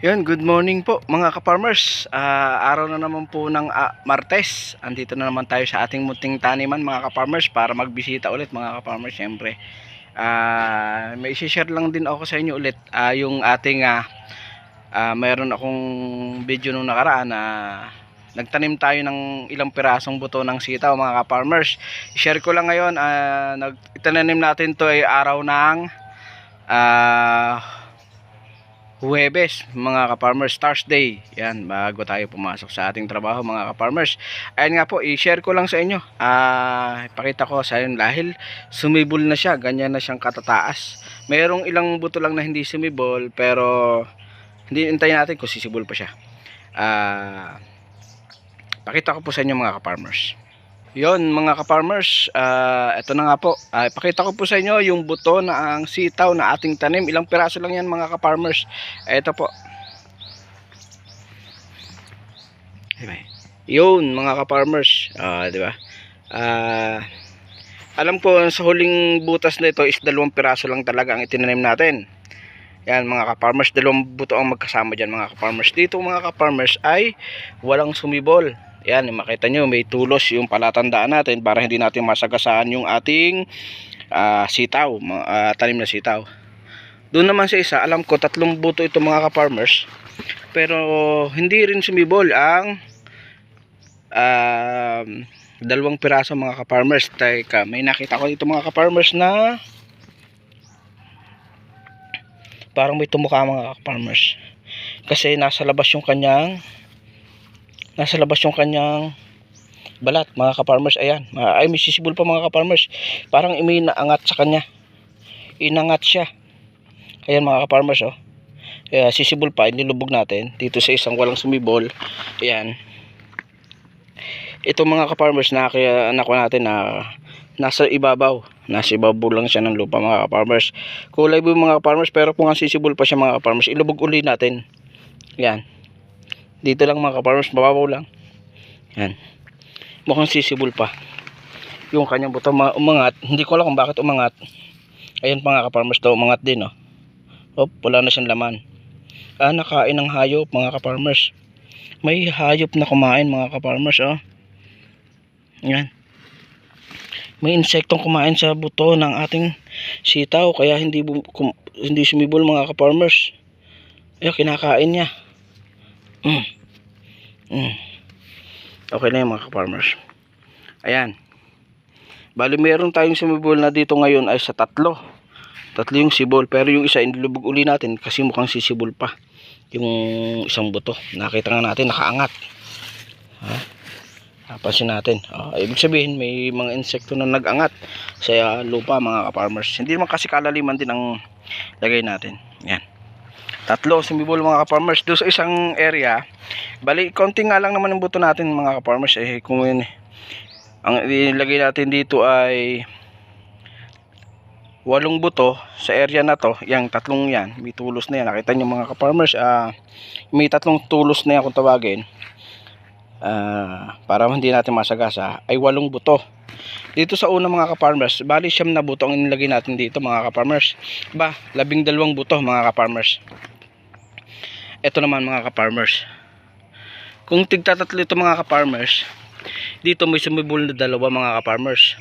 Yun, good morning po mga ka-farmers. Araw na naman po ng Martes. Andito na naman tayo sa ating munting taniman mga ka-farmers para magbisita ulit mga ka-farmers. Siyempre, may isi-share lang din ako sa inyo ulit yung ating mayroon akong video nung nakaraan na nagtanim tayo ng ilang pirasong buto ng sitaw mga ka-farmers. I-share ko lang ngayon, itananim natin to ay araw ng Huwebes mga ka-farmers, Thursday. Yan, bago tayo pumasok sa ating trabaho mga ka-farmers. Ayan nga po, i-share ko lang sa inyo. Ipakita ko sa inyo dahil sumibol na siya, ganyan na siyang katataas. Mayroong ilang buto lang na hindi sumibol, pero hindi hintayin natin kung sisibol pa siya. Pakita ko po sa inyo mga ka-farmers. Yon mga ka-farmers, ito na nga po, ipakita ko po sa inyo yung buto na ang sitaw na ating tanim. Ilang piraso lang yan mga ka-farmers. Ito po, yun mga ka-farmers, diba? Alam ko sa huling butas na ito is 2 piraso lang talaga ang itinanim natin. Yan mga ka-farmers, 2 buto ang magkasama dyan mga ka-farmers. Dito mga ka-farmers ay walang sumibol. Yan, makita nyo may tulos yung palatandaan natin para hindi natin masagasaan yung ating sitaw, tanim na sitaw. Doon naman sa isa, alam ko 3 buto ito mga ka-farmers, pero hindi rin sumibol ang 2 piraso mga ka-farmers. Teka, may nakita ko dito mga ka-farmers na parang may tumuka mga ka-farmers, kasi nasa labas yung kanyang balat mga ka-farmers. Ayan, ay may sisibol pa mga ka-farmers, parang may naangat sa kanya, inangat siya. Ayan mga ka-farmers, oh. Sisibol pa, inilubog natin dito sa isang walang sumibol. Ayan, ito mga ka-farmers na kaya anak ko natin na nasa ibabaw lang siya ng lupa mga ka-farmers. Kulay blue mga ka-farmers, pero kung ang sisibol pa siya mga ka-farmers, ilubog uli natin. Ayan, dito lang mga ka-farmers, mababaw lang. Yan, mukhang sisibol pa yung kanyang buto, umangat. Hindi ko alam kung bakit umangat. Ayan mga ka-farmers, daw umangat din, oh. Wala na siyang laman. Nakain ng hayop mga ka-farmers. May hayop na kumain mga ka-farmers, oh. Yan, may insektong kumain sa buto ng ating sitaw, kaya hindi sumibol mga ka-farmers. Kinakain niya. Okay na yung mga ka-farmers. Ayan, bali meron tayong sumibol na dito ngayon ay sa 3 yung sibol, pero yung isa inilubog uli natin kasi mukhang sisibol pa yung isang buto. Nakita nga natin nakaangat, napansin natin. Ibig sabihin may mga insekto na nag-angat sa lupa mga ka-farmers. Hindi naman kasi kalaliman din ang lagay natin. Yan, 3 sumibol mga ka-farmers doon sa isang area. Bali konti nga lang naman yung buto natin mga ka-farmers. Kung yun, ang ilagay natin dito ay 8 buto sa area na to. Yang 3 yan, may tulos na yan. Nakita nyo mga ka-farmers, may 3 tulos na yan kung tawagin. Para hindi natin masagasa ay 8 buto dito sa una mga ka-farmers. Bali 9 na buto ang inilagay natin dito mga ka-farmers. 12 buto mga ka-farmers. Ito naman mga ka-farmers, kung tigtatatlo ito mga ka-farmers, dito may sumibol na 2 mga ka-farmers.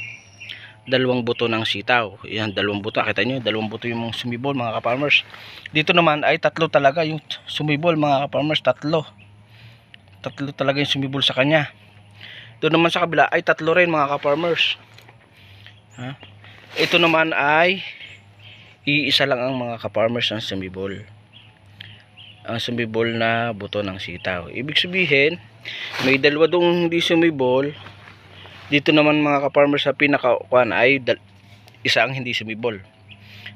2 buto ng sitaw. Yan, 2 buto. Kita nyo, 2 buto yung sumibol mga ka-farmers. Dito naman ay 3 talaga yung sumibol mga ka-farmers. 3 talaga yung sumibol sa kanya. Doon naman sa kabila ay 3 rin mga ka-farmers. Ito naman ay iisa lang ang mga ka-farmers ang sumibol. Ang sumibol na buto ng sitaw. Ibig sabihin may 2 dong hindi sumibol. Dito naman mga ka-farmers sa pinakakuan ay isa ang hindi sumibol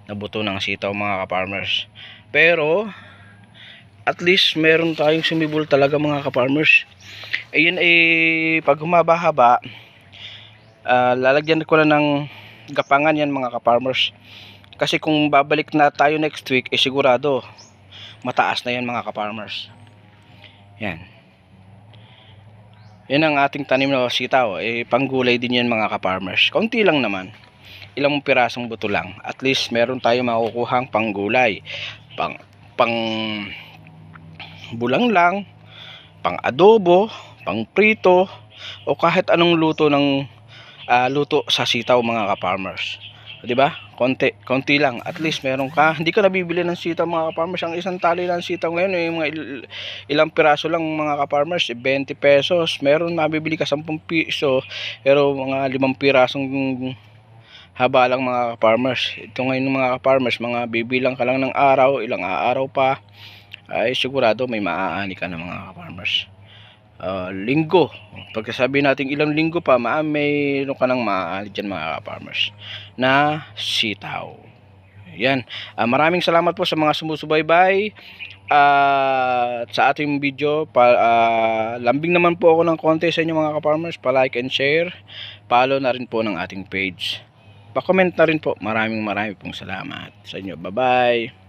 na buto ng sitaw mga ka-farmers. Pero at least meron tayong sumibol talaga mga ka-farmers. Ayun pag humaba-haba, lalagyan ko na ng gapangan yan mga ka-farmers. Kasi kung babalik na tayo next week, sigurado mataas na yan mga ka-farmers. Yan, yan ang ating tanim na sitaw. Panggulay din yan mga ka-farmers. Konti lang naman, ilang pirasong buto lang. At least meron tayo makukuhang panggulay, pang bulang lang, pang adobo, pang prito, o kahit anong luto ng luto sa sitaw mga ka-farmers. 'Di ba? Konti lang. At least meron ka. Hindi ka nabibili ng sitaw mga ka-farmers. Ang isang tali ng sitaw ngayon yung mga ilang piraso lang mga ka-farmers, 20 pesos. Meron mabibili ka 10 piso, pero mga 5 pirasong haba lang mga ka-farmers. Ito ngayon mga ka-farmers, mga bibilang ka lang ng araw, ilang araw pa ay sigurado may maaani ka na mga ka-farmers. Linggo, pagkasabi natin ilang linggo pa, mayroon ka nang maaani dyan mga ka-farmers na sitaw. Yan. Maraming salamat po sa mga sumusubaybay sa ating video. Lambing naman po ako ng konti sa inyo mga ka-farmers. Pa-like and share. Follow na rin po ng ating page. Pa-comment na rin po. Maraming pong salamat sa inyo. Bye-bye.